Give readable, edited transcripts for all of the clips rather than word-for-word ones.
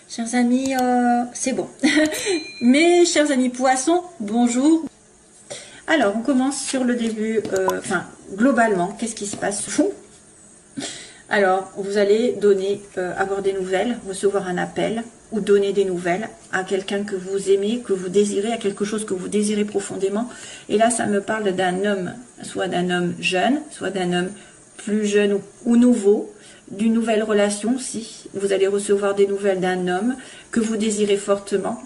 Chers amis, c'est bon. Mes chers amis poissons, bonjour. Alors, on commence sur le début, enfin, globalement, qu'est-ce qui se passe? Alors, vous allez donner, avoir des nouvelles, recevoir un appel, ou donner des nouvelles à quelqu'un que vous aimez, que vous désirez, à quelque chose que vous désirez profondément. Et là, ça me parle d'un homme, soit d'un homme jeune, soit d'un homme plus jeune ou nouveau, d'une nouvelle relation aussi. Vous allez recevoir des nouvelles d'un homme que vous désirez fortement.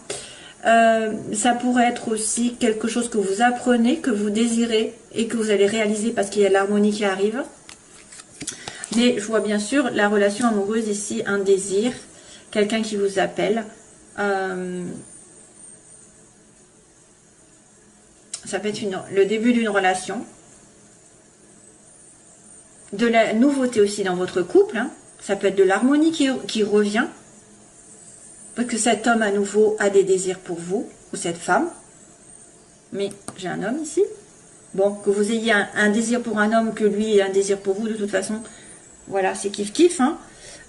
Ça pourrait être aussi quelque chose que vous apprenez, que vous désirez et que vous allez réaliser parce qu'il y a l'harmonie qui arrive. Mais je vois bien sûr la relation amoureuse ici, un désir, quelqu'un qui vous appelle. Ça peut être le début d'une relation. De la nouveauté aussi dans votre couple. Hein. Ça peut être de l'harmonie qui revient. Parce que cet homme à nouveau a des désirs pour vous, ou cette femme. Mais j'ai un homme ici. Bon, que vous ayez un désir pour un homme, que lui ait un désir pour vous, de toute façon, voilà, c'est kiff-kiff. Hein.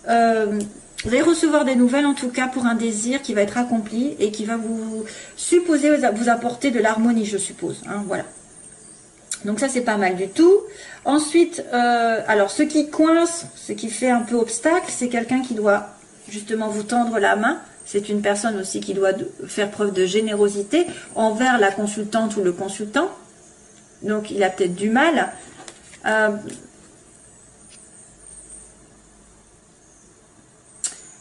Vous allez recevoir des nouvelles, en tout cas, pour un désir qui va être accompli et qui va vous vous apporter de l'harmonie, je suppose. Hein, voilà. Donc ça, c'est pas mal du tout. Ensuite, alors, ce qui coince, ce qui fait un peu obstacle, c'est quelqu'un qui doit justement vous tendre la main. C'est une personne aussi qui doit faire preuve de générosité envers la consultante ou le consultant. Donc, il a peut-être du mal.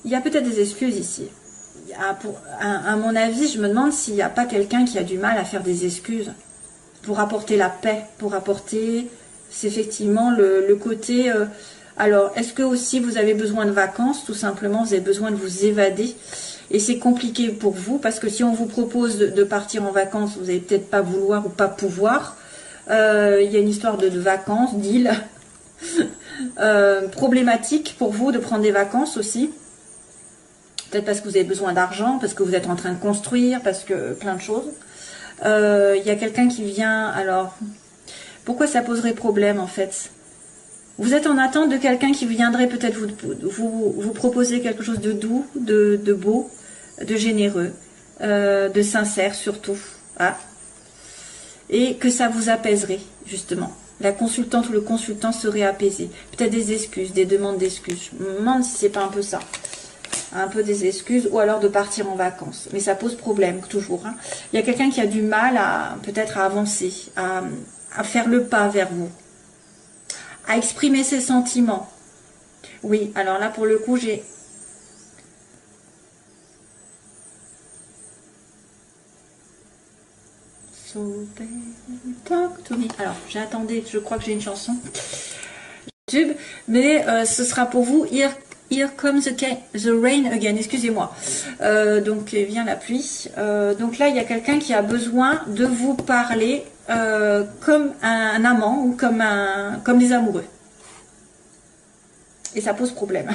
Il y a peut-être des excuses ici. À mon avis, je me demande s'il n'y a pas quelqu'un qui a du mal à faire des excuses pour apporter la paix, pour apporter, c'est effectivement le côté... alors, est-ce que aussi vous avez besoin de vacances? Tout simplement, vous avez besoin de vous évader. Et c'est compliqué pour vous, parce que si on vous propose de partir en vacances, vous n'allez peut-être pas vouloir ou pas pouvoir. Il y a une histoire de vacances, deal. Problématique pour vous de prendre des vacances aussi. Peut-être parce que vous avez besoin d'argent, parce que vous êtes en train de construire, parce que plein de choses. Il y a quelqu'un qui vient, alors, pourquoi ça poserait problème en fait? Vous êtes en attente de quelqu'un qui viendrait peut-être vous proposer quelque chose de doux, de beau, de généreux, de sincère surtout. Ah. Et que ça vous apaiserait, justement. La consultante ou le consultant serait apaisé. Peut-être des excuses, des demandes d'excuses. Je me demande si c'est pas un peu ça. Un peu des excuses, ou alors de partir en vacances. Mais ça pose problème, toujours. Hein. Il y a quelqu'un qui a du mal à peut-être à avancer, à faire le pas vers vous, à exprimer ses sentiments. Oui, alors là, pour le coup, j'ai... So baby, talk to me. Alors, j'attendais, je crois que j'ai une chanson. YouTube, mais ce sera pour vous. Here comes the rain again, excusez-moi. Donc vient la pluie. Donc là, il y a quelqu'un qui a besoin de vous parler comme un amant ou comme des amoureux. Et ça pose problème.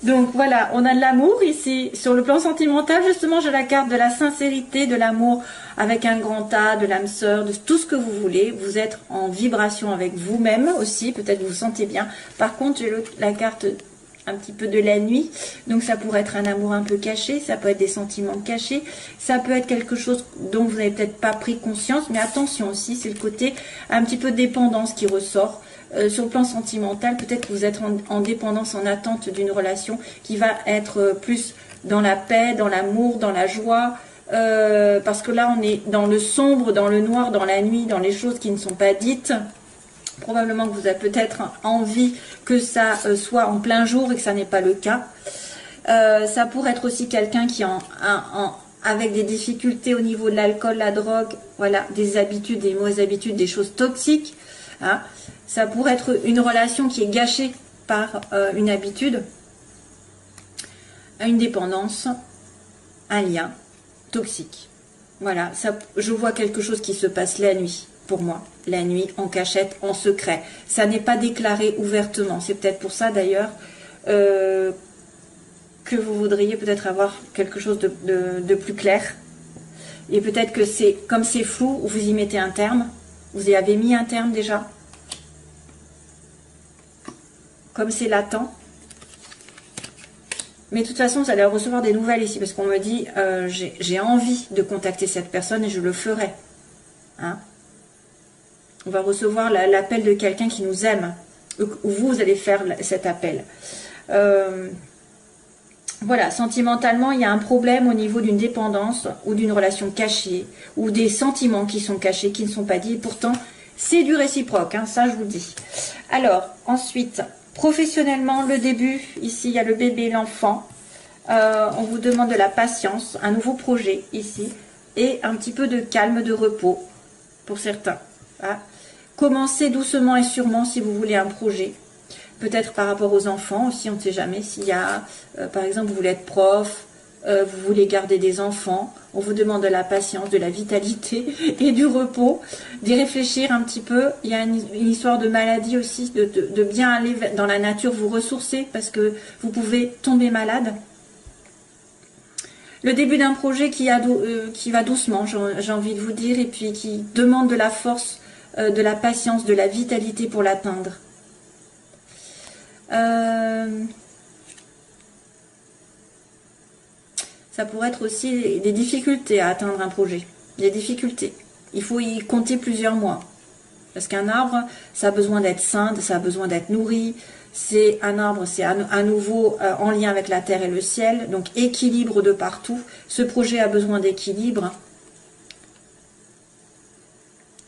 Donc voilà, on a de l'amour ici. Sur le plan sentimental, justement, j'ai la carte de la sincérité, de l'amour avec un grand A, de l'âme sœur, de tout ce que vous voulez. Vous êtes en vibration avec vous-même aussi, peut-être vous vous sentez bien. Par contre, j'ai la carte un petit peu de la nuit. Donc ça pourrait être un amour un peu caché, ça peut être des sentiments cachés, ça peut être quelque chose dont vous n'avez peut-être pas pris conscience. Mais attention aussi, c'est le côté un petit peu de dépendance qui ressort. Sur le plan sentimental, peut-être que vous êtes en dépendance, en attente d'une relation qui va être plus dans la paix, dans l'amour, dans la joie, parce que là on est dans le sombre, dans le noir, dans la nuit, dans les choses qui ne sont pas dites. Probablement que vous avez peut-être envie que ça soit en plein jour et que ça n'est pas le cas. Ça pourrait être aussi quelqu'un qui avec des difficultés au niveau de l'alcool, la drogue, voilà, des habitudes, des mauvaises habitudes, des choses toxiques. Hein. Ça pourrait être une relation qui est gâchée par une habitude, une dépendance, un lien toxique. Voilà, ça, je vois quelque chose qui se passe la nuit, pour moi. La nuit, en cachette, en secret. Ça n'est pas déclaré ouvertement. C'est peut-être pour ça d'ailleurs que vous voudriez peut-être avoir quelque chose de plus clair. Et peut-être que c'est comme c'est flou, vous y mettez un terme. Vous y avez mis un terme déjà. Comme c'est latent, Mais de toute façon, vous allez recevoir des nouvelles ici, parce qu'on me dit, j'ai envie de contacter cette personne et je le ferai. Hein? On va recevoir l'appel de quelqu'un qui nous aime, ou vous allez faire cet appel. Voilà, sentimentalement, il y a un problème au niveau d'une dépendance ou d'une relation cachée, ou des sentiments qui sont cachés, qui ne sont pas dits. Pourtant, c'est du réciproque, hein, ça je vous le dis. Alors, ensuite, professionnellement, le début, ici, il y a le bébé, l'enfant. On vous demande de la patience, un nouveau projet, ici, et un petit peu de calme, de repos, pour certains. Hein. Commencez doucement et sûrement si vous voulez un projet. Peut-être par rapport aux enfants aussi, on ne sait jamais. S'il y a, par exemple, vous voulez être prof, vous voulez garder des enfants, on vous demande de la patience, de la vitalité et du repos, d'y réfléchir un petit peu. Il y a une histoire de maladie aussi, de bien aller dans la nature, vous ressourcer, parce que vous pouvez tomber malade. Le début d'un projet qui va doucement, j'ai envie de vous dire, et puis qui demande de la force, de la patience, de la vitalité pour l'atteindre. Ça pourrait être aussi des difficultés à atteindre un projet. Des difficultés. Il faut y compter plusieurs mois. Parce qu'un arbre, ça a besoin d'être sain, ça a besoin d'être nourri. C'est un arbre, c'est à nouveau en lien avec la terre et le ciel. Donc équilibre de partout. Ce projet a besoin d'équilibre.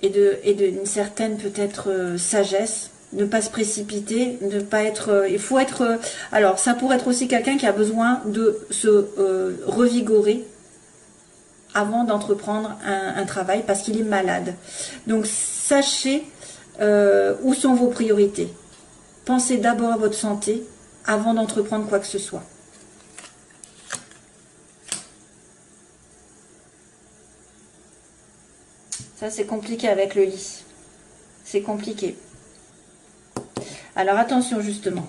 Et d'une certaine peut-être sagesse. Ne pas se précipiter, ne pas être... il faut être... alors, ça pourrait être aussi quelqu'un qui a besoin de se revigorer avant d'entreprendre un travail parce qu'il est malade. Donc, sachez où sont vos priorités. Pensez d'abord à votre santé avant d'entreprendre quoi que ce soit. Ça, c'est compliqué avec le lit. C'est compliqué. Alors attention justement,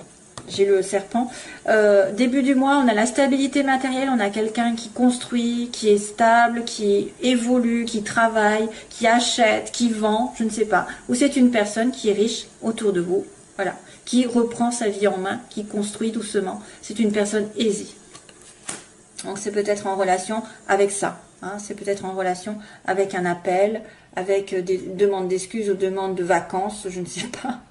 j'ai le serpent. Début du mois, on a la stabilité matérielle, on a quelqu'un qui construit, qui est stable, qui évolue, qui travaille, qui achète, qui vend, je ne sais pas. Ou c'est une personne qui est riche autour de vous, voilà, qui reprend sa vie en main, qui construit doucement. C'est une personne aisée. Donc c'est peut-être en relation avec ça. Hein, c'est peut-être en relation avec un appel, avec des demandes d'excuses ou demandes de vacances, je ne sais pas.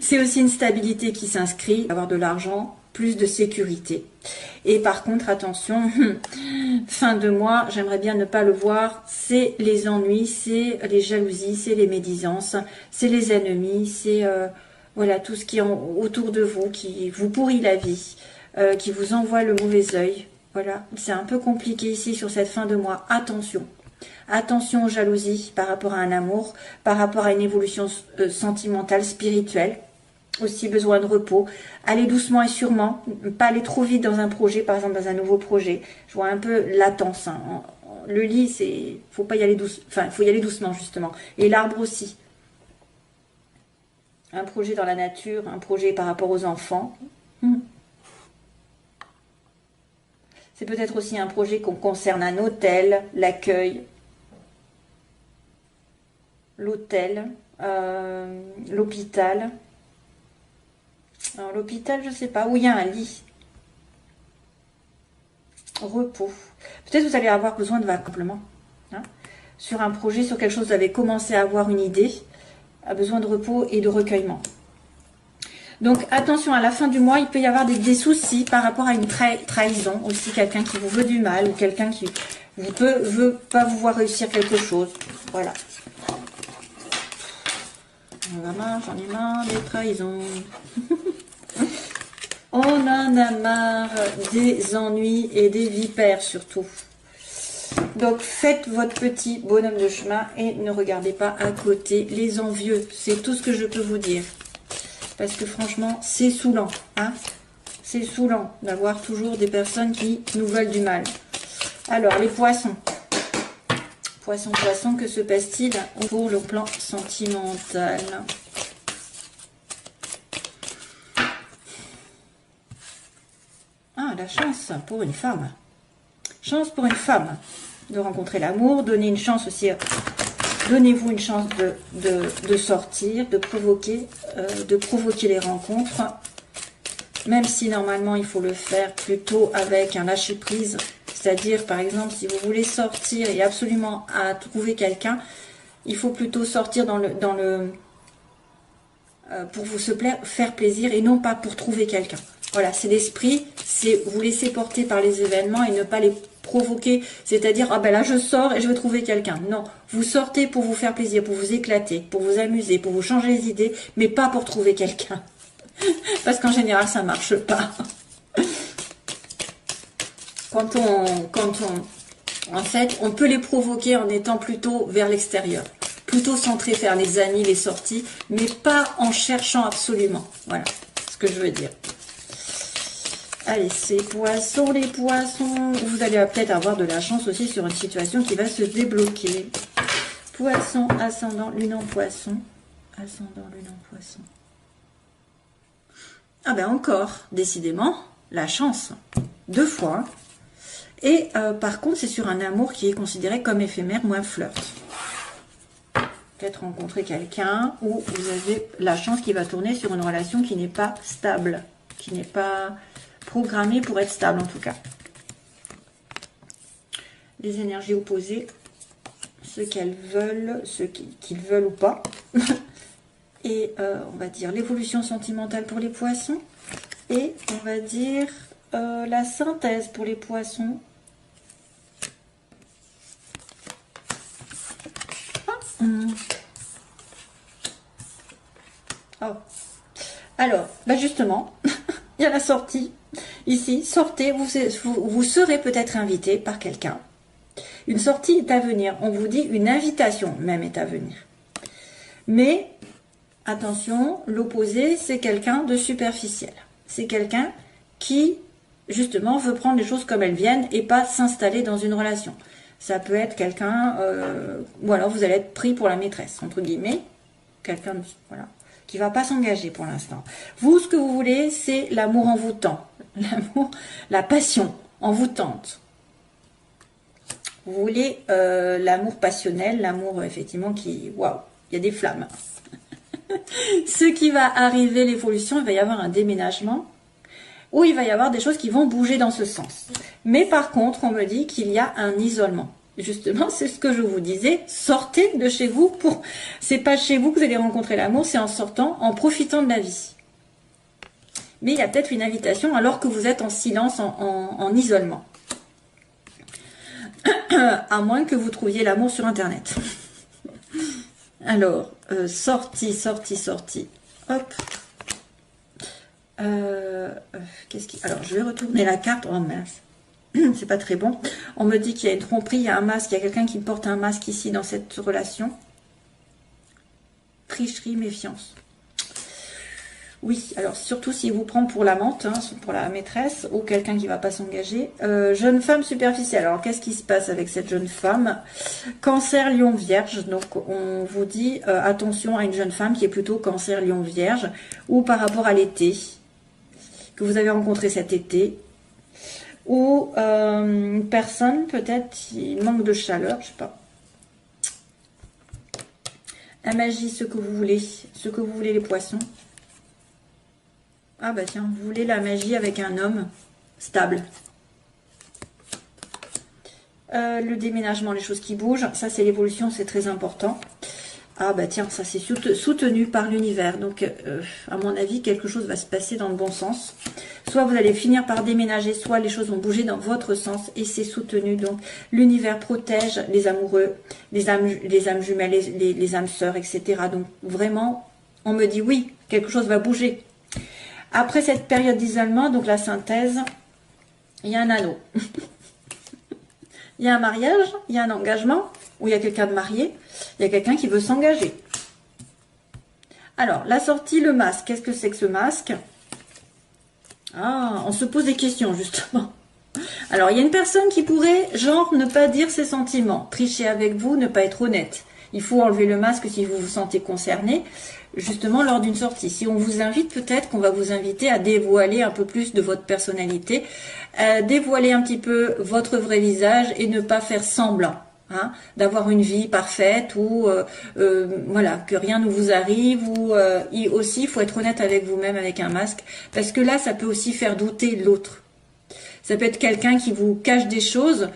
C'est aussi une stabilité qui s'inscrit, avoir de l'argent, plus de sécurité. Et par contre, attention, fin de mois, j'aimerais bien ne pas le voir, c'est les ennuis, c'est les jalousies, c'est les médisances, c'est les ennemis, c'est voilà tout ce qui est autour de vous, qui vous pourrit la vie, qui vous envoie le mauvais œil. Voilà, c'est un peu compliqué ici sur cette fin de mois. Attention. Attention aux jalousies par rapport à un amour, par rapport à une évolution sentimentale, spirituelle. Aussi besoin de repos. Allez doucement et sûrement, pas aller trop vite dans un projet, par exemple dans un nouveau projet. Je vois un peu latence. Hein. Le lit, c'est, faut pas y aller enfin, faut y aller doucement justement. Et l'arbre aussi. Un projet dans la nature, un projet par rapport aux enfants. C'est peut-être aussi un projet qu'on concerne un hôtel, l'accueil. L'hôtel, l'hôpital. Alors l'hôpital, je sais pas, où il y a un lit. Repos. Peut-être vous allez avoir besoin de vacances, hein, sur un projet, sur quelque chose, vous avez commencé à avoir une idée, a besoin de repos et de recueillement. Donc attention, à la fin du mois, il peut y avoir des soucis par rapport à une trahison, aussi quelqu'un qui vous veut du mal, ou quelqu'un qui veut pas vous voir réussir quelque chose. Voilà. J'en ai marre des trahisons. On en a marre des ennuis et des vipères surtout. Donc faites votre petit bonhomme de chemin et ne regardez pas à côté les envieux. C'est tout ce que je peux vous dire. Parce que franchement, c'est saoulant. Hein, c'est saoulant d'avoir toujours des personnes qui nous veulent du mal. Alors, les poissons. Poisson, que se passe-t-il pour le plan sentimental? Ah, la chance pour une femme. Chance pour une femme de rencontrer l'amour. Donnez une chance aussi. Donnez-vous une chance de sortir, de provoquer les rencontres. même si normalement il faut le faire plutôt avec un lâcher-prise. C'est-à-dire, par exemple, si vous voulez sortir et absolument à trouver quelqu'un, il faut plutôt sortir pour faire plaisir et non pas pour trouver quelqu'un. Voilà, c'est l'esprit, c'est vous laisser porter par les événements et ne pas les provoquer. C'est-à-dire, ah ben là je sors et je veux trouver quelqu'un. Non, vous sortez pour vous faire plaisir, pour vous éclater, pour vous amuser, pour vous changer les idées, mais pas pour trouver quelqu'un. Parce qu'en général, ça marche pas. En fait, on peut les provoquer en étant plutôt vers l'extérieur. Plutôt centré vers les amis, les sorties, mais pas en cherchant absolument. Voilà ce que je veux dire. Allez, c'est poissons, les poissons. Vous allez peut-être avoir de la chance aussi sur une situation qui va se débloquer. Poisson, ascendant, lune en poisson. Ascendant, lune en poisson. Ah ben encore, décidément, la chance. 2 fois. Et par contre, c'est sur un amour qui est considéré comme éphémère, moins flirt. Peut-être rencontrer quelqu'un où vous avez la chance qui va tourner sur une relation qui n'est pas stable, qui n'est pas programmée pour être stable en tout cas. Les énergies opposées, ce qu'elles veulent, ce qu'ils veulent ou pas. Et on va dire l'évolution sentimentale pour les poissons. Et on va dire la synthèse pour les poissons. Oh. Alors, bah justement, il y a la sortie. Ici, sortez, vous serez peut-être invité par quelqu'un. Une sortie est à venir. On vous dit une invitation même est à venir. Mais, attention, l'opposé, c'est quelqu'un de superficiel. C'est quelqu'un qui, justement, veut prendre les choses comme elles viennent et pas s'installer dans une relation. Ça peut être quelqu'un, ou alors vous allez être pris pour la maîtresse, entre guillemets. Quelqu'un, voilà, qui va pas s'engager pour l'instant. Vous, ce que vous voulez, c'est l'amour envoûtant. L'amour, la passion envoûtante. Vous voulez l'amour passionnel, l'amour, effectivement, qui, waouh, il y a des flammes. Ce qui va arriver, l'évolution, il va y avoir un déménagement, où il va y avoir des choses qui vont bouger dans ce sens. Mais par contre, on me dit qu'il y a un isolement. Justement, c'est ce que je vous disais, sortez de chez vous. C'est pas chez vous que vous allez rencontrer l'amour, c'est en sortant, en profitant de la vie. Mais il y a peut-être une invitation alors que vous êtes en silence, en isolement. À moins que vous trouviez l'amour sur Internet. Alors, sortie. Hop. Alors, je vais retourner la carte. Oh mince, c'est pas très bon. On me dit qu'il y a une tromperie, il y a un masque, il y a quelqu'un qui porte un masque ici dans cette relation. Tricherie, méfiance. Oui, alors surtout s'il vous prend pour l'amante, hein, pour la maîtresse, ou quelqu'un qui ne va pas s'engager. Jeune femme superficielle. Alors, qu'est-ce qui se passe avec cette jeune femme? Cancer, lion, vierge. Donc, on vous dit attention à une jeune femme qui est plutôt cancer, lion, vierge, ou par rapport à l'été, que vous avez rencontré cet été, ou une personne peut-être qui manque de chaleur, je sais pas. La magie, ce que vous voulez les poissons. Ah bah tiens, vous voulez la magie avec un homme stable. Le déménagement, les choses qui bougent, ça c'est l'évolution, c'est très important. Ah bah tiens, ça c'est soutenu par l'univers. Donc à mon avis, quelque chose va se passer dans le bon sens. Soit vous allez finir par déménager, soit les choses vont bouger dans votre sens et c'est soutenu. Donc l'univers protège les amoureux, les âmes jumelles, les âmes sœurs, etc. Donc vraiment, on me dit oui, quelque chose va bouger. Après cette période d'isolement, donc la synthèse, il y a un anneau. Il y a un mariage, il y a un engagement, où il y a quelqu'un de marié, il y a quelqu'un qui veut s'engager. Alors, la sortie, le masque. Qu'est-ce que c'est que ce masque? Ah, on se pose des questions, justement. Alors, il y a une personne qui pourrait, genre, ne pas dire ses sentiments, tricher avec vous, ne pas être honnête. Il faut enlever le masque si vous vous sentez concerné, justement lors d'une sortie. Si on vous invite, peut-être qu'on va vous inviter à dévoiler un peu plus de votre personnalité, dévoiler un petit peu votre vrai visage et ne pas faire semblant. hein, d'avoir une vie parfaite ou voilà, que rien ne vous arrive, ou aussi il faut être honnête avec vous-même avec un masque, parce que là ça peut aussi faire douter l'autre. Ça peut être quelqu'un qui vous cache des choses.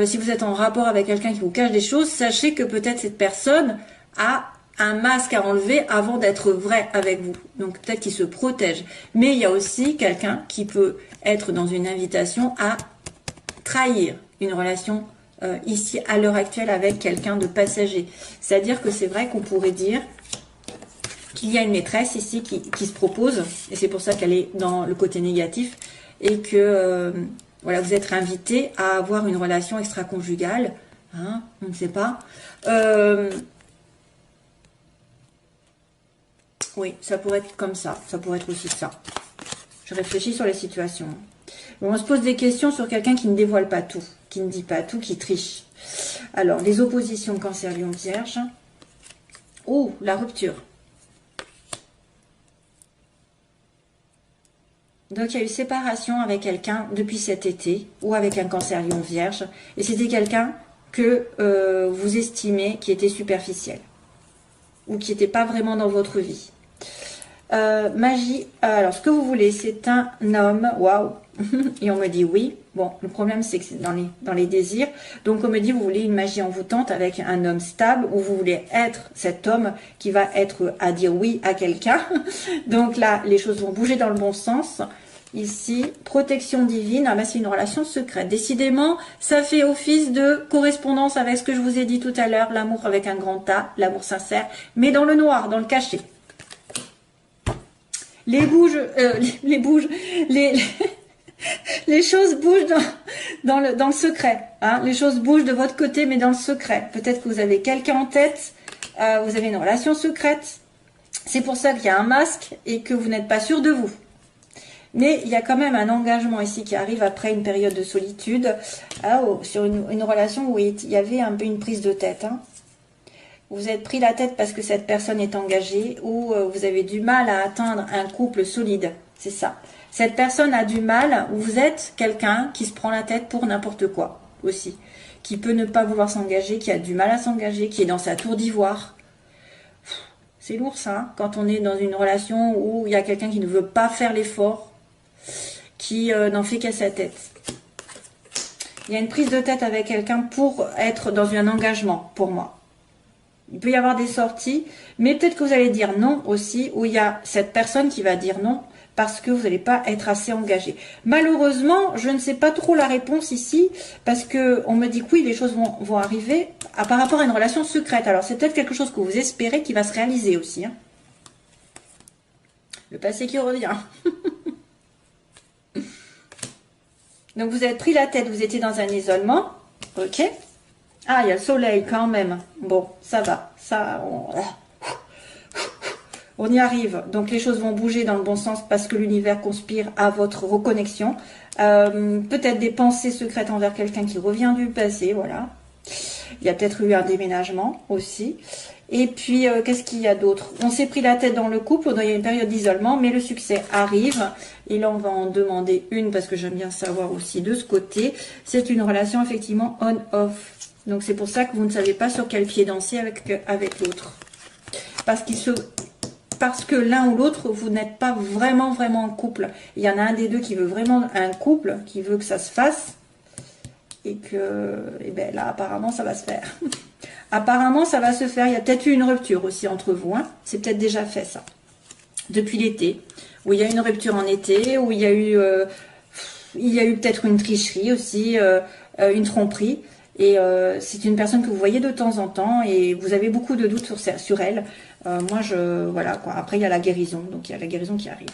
Si vous êtes en rapport avec quelqu'un qui vous cache des choses, sachez que peut-être cette personne a un masque à enlever avant d'être vrai avec vous. Donc peut-être qu'il se protège. Mais il y a aussi quelqu'un qui peut être dans une invitation à trahir une relation ici à l'heure actuelle avec quelqu'un de passager. C'est-à-dire que c'est vrai qu'on pourrait dire qu'il y a une maîtresse ici qui se propose, et c'est pour ça qu'elle est dans le côté négatif, et que voilà, vous êtes invité à avoir une relation extra-conjugale, hein, on ne sait pas. Oui, ça pourrait être comme ça pourrait être aussi ça. Je réfléchis sur les situations. Bon, on se pose des questions sur quelqu'un qui ne dévoile pas tout, qui ne dit pas tout, qui triche. Alors, les oppositions Cancer, Lion, Vierge. Oh, la rupture. Donc, il y a eu séparation avec quelqu'un depuis cet été, ou avec un Cancer, Lion, Vierge. Et c'était quelqu'un que vous estimez qui était superficiel, ou qui n'était pas vraiment dans votre vie. Magie, alors ce que vous voulez, c'est un homme, waouh, et on me dit oui. Bon, le problème c'est que c'est dans les désirs. Donc on me dit vous voulez une magie envoûtante avec un homme stable, ou vous voulez être cet homme qui va être à dire oui à quelqu'un. Donc là, les choses vont bouger dans le bon sens. Ici, protection divine, ah ben c'est une relation secrète. Décidément, ça fait office de correspondance avec ce que je vous ai dit tout à l'heure, l'amour avec un grand A, l'amour sincère, mais dans le noir, dans le cachet. Les choses bougent dans le secret. Hein. Les choses bougent de votre côté, mais dans le secret. Peut-être que vous avez quelqu'un en tête, vous avez une relation secrète. C'est pour ça qu'il y a un masque et que vous n'êtes pas sûr de vous. Mais il y a quand même un engagement ici qui arrive après une période de solitude. Sur une relation où il y avait un peu une prise de tête. Hein. Vous êtes pris la tête parce que cette personne est engagée, ou vous avez du mal à atteindre un couple solide. C'est ça. Cette personne a du mal, ou vous êtes quelqu'un qui se prend la tête pour n'importe quoi aussi. Qui peut ne pas vouloir s'engager, qui a du mal à s'engager, qui est dans sa tour d'ivoire. C'est lourd ça, hein, quand on est dans une relation où il y a quelqu'un qui ne veut pas faire l'effort, qui n'en fait qu'à sa tête. Il y a une prise de tête avec quelqu'un pour être dans un engagement, pour moi. Il peut y avoir des sorties, mais peut-être que vous allez dire non aussi, où il y a cette personne qui va dire non, parce que vous n'allez pas être assez engagé. Malheureusement, je ne sais pas trop la réponse ici, parce que on me dit que oui, les choses vont arriver par rapport à une relation secrète. Alors, c'est peut-être quelque chose que vous espérez qui va se réaliser aussi. Hein. Le passé qui revient. Donc, vous êtes pris la tête, vous étiez dans un isolement, ok. Ah, il y a le soleil quand même. Bon, ça va. On y arrive. Donc, les choses vont bouger dans le bon sens parce que l'univers conspire à votre reconnexion. Peut-être des pensées secrètes envers quelqu'un qui revient du passé. Voilà. Il y a peut-être eu un déménagement aussi. Et puis, qu'est-ce qu'il y a d'autre? On s'est pris la tête dans le couple. Il y a une période d'isolement, mais le succès arrive. Et là, on va en demander une parce que j'aime bien savoir aussi de ce côté. C'est une relation effectivement on-off. Donc, c'est pour ça que vous ne savez pas sur quel pied danser avec l'autre. Parce que l'un ou l'autre, vous n'êtes pas vraiment en couple. Il y en a un des deux qui veut vraiment un couple, qui veut que ça se fasse. Et ben là, apparemment, ça va se faire. Apparemment, ça va se faire. Il y a peut-être eu une rupture aussi entre vous. Hein. C'est peut-être déjà fait, ça. Depuis l'été. Où il y a eu une rupture en été. Où il y a eu peut-être une tricherie aussi. Une tromperie. Et c'est une personne que vous voyez de temps en temps et vous avez beaucoup de doutes sur elle. Voilà quoi. Après, il y a la guérison. Donc, il y a la guérison qui arrive.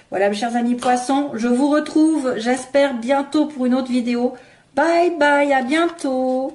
Voilà, mes chers amis poissons. Je vous retrouve, j'espère, bientôt pour une autre vidéo. Bye bye, à bientôt.